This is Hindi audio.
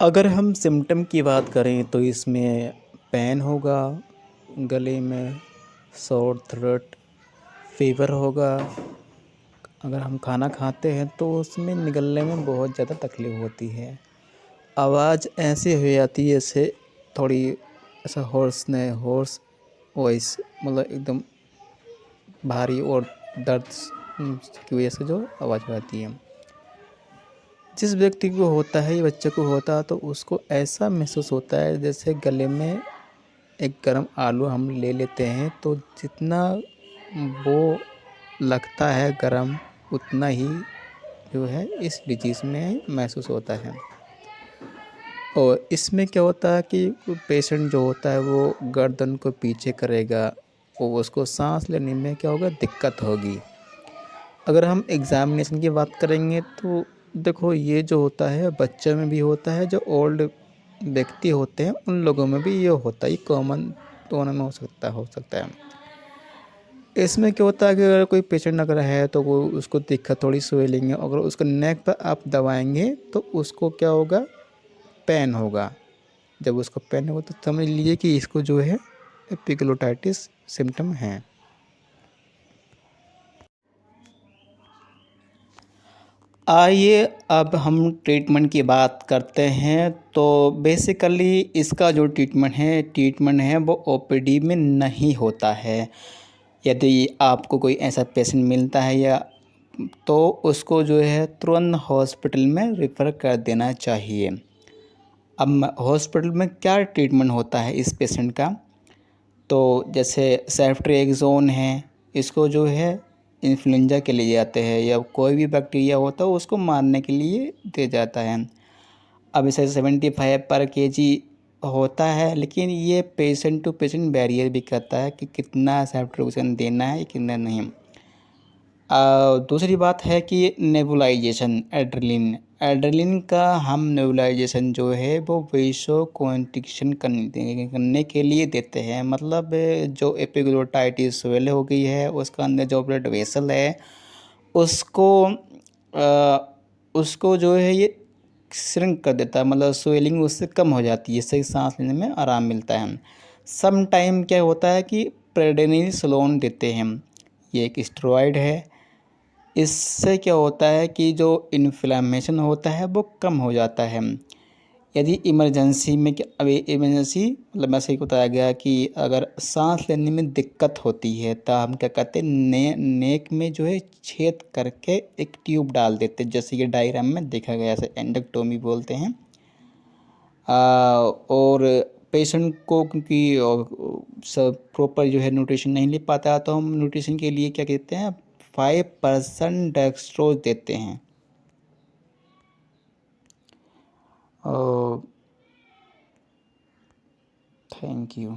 अगर हम सिम्पटम की बात करें तो इसमें पेन होगा गले में, सोर थ्रोट, फ़ीवर होगा। अगर हम खाना खाते हैं तो उसमें निगलने में बहुत ज़्यादा तकलीफ़ होती है। आवाज़ ऐसी हो जाती है जैसे थोड़ी ऐसा होर्स वॉइस, मतलब एकदम भारी और दर्द की वजह से जो आवाज़ हो जाती है। जिस व्यक्ति को होता है या बच्चे को होता है तो उसको ऐसा महसूस होता है जैसे गले में एक गर्म आलू हम ले लेते हैं तो जितना वो लगता है गर्म उतना ही जो है इस डिजीज़ में महसूस होता है। और इसमें क्या होता है कि पेशेंट जो होता है वो गर्दन को पीछे करेगा और उसको सांस लेने में क्या होगा, दिक्कत होगी। अगर हम एग्ज़ामिनेशन की बात करेंगे तो देखो ये जो होता है बच्चों में भी होता है, जो ओल्ड व्यक्ति होते हैं उन लोगों में भी ये होता है, ये कॉमन दोनों में हो सकता है। इसमें क्या होता है कि अगर कोई पेशेंट अगर है तो वो उसको दिक्कत थोड़ी स्वेलिंग है, अगर उसको नेक पर आप दबाएंगे तो उसको क्या होगा, पेन होगा। जब उसको पेन होगा तो समझ लीजिए कि इसको जो है एपिग्लोटाइटिस सिम्टम है। आइए अब हम ट्रीटमेंट की बात करते हैं। तो बेसिकली इसका जो ट्रीटमेंट है वो ओपीडी में नहीं होता है। यदि आपको कोई ऐसा पेशेंट मिलता है या तो उसको जो है तुरंत हॉस्पिटल में रेफ़र कर देना चाहिए। अब हॉस्पिटल में क्या ट्रीटमेंट होता है इस पेशेंट का, तो जैसे सेफ्ट्रिएक्सोन है, इसको जो है इन्फ्लुएंजा के लिए जाते हैं या कोई भी बैक्टीरिया होता है उसको मारने के लिए दिया जाता है। अब इसे 75 पर केजी होता है, लेकिन ये पेशेंट टू पेशेंट वेरी भी करता है कि कितना सेफ्ट्रिएक्सोन देना है कितना नहीं। दूसरी बात है कि नेबुलाइजेशन एड्रेनलिन का हम नेबुलाइजेशन जो है वो वेसो कॉन्स्ट्रिक्शन करने के लिए देते हैं। मतलब जो एपिग्लोटाइटिस स्वेल हो गई है उसका अंदर जो ब्लड वेसल है उसको उसको जो है ये श्रिंक कर देता है, मतलब स्वेलिंग उससे कम हो जाती है, इससे सांस लेने में आराम मिलता है। सम टाइम क्या होता है कि प्रेडनिसोलोन देते हैं, ये एक स्टेरॉयड है। इससे क्या होता है कि जो इन्फ्लेमेशन होता है वो कम हो जाता है। यदि इमरजेंसी में अभी इमरजेंसी मतलब ऐसे ही बताया गया कि अगर सांस लेने में दिक्कत होती है तो हम क्या करते हैं, नेक में जो है छेद करके एक ट्यूब डाल देते हैं, जैसे कि डायग्राम में देखा गया, ऐसे एंडोक्टोमी बोलते हैं। और पेशेंट को क्योंकि सब प्रॉपर जो है न्यूट्रिशन नहीं ले पाता तो हम न्यूट्रिशन के लिए क्या कहते हैं, 5% डेक्सट्रोज देते हैं। Thank you.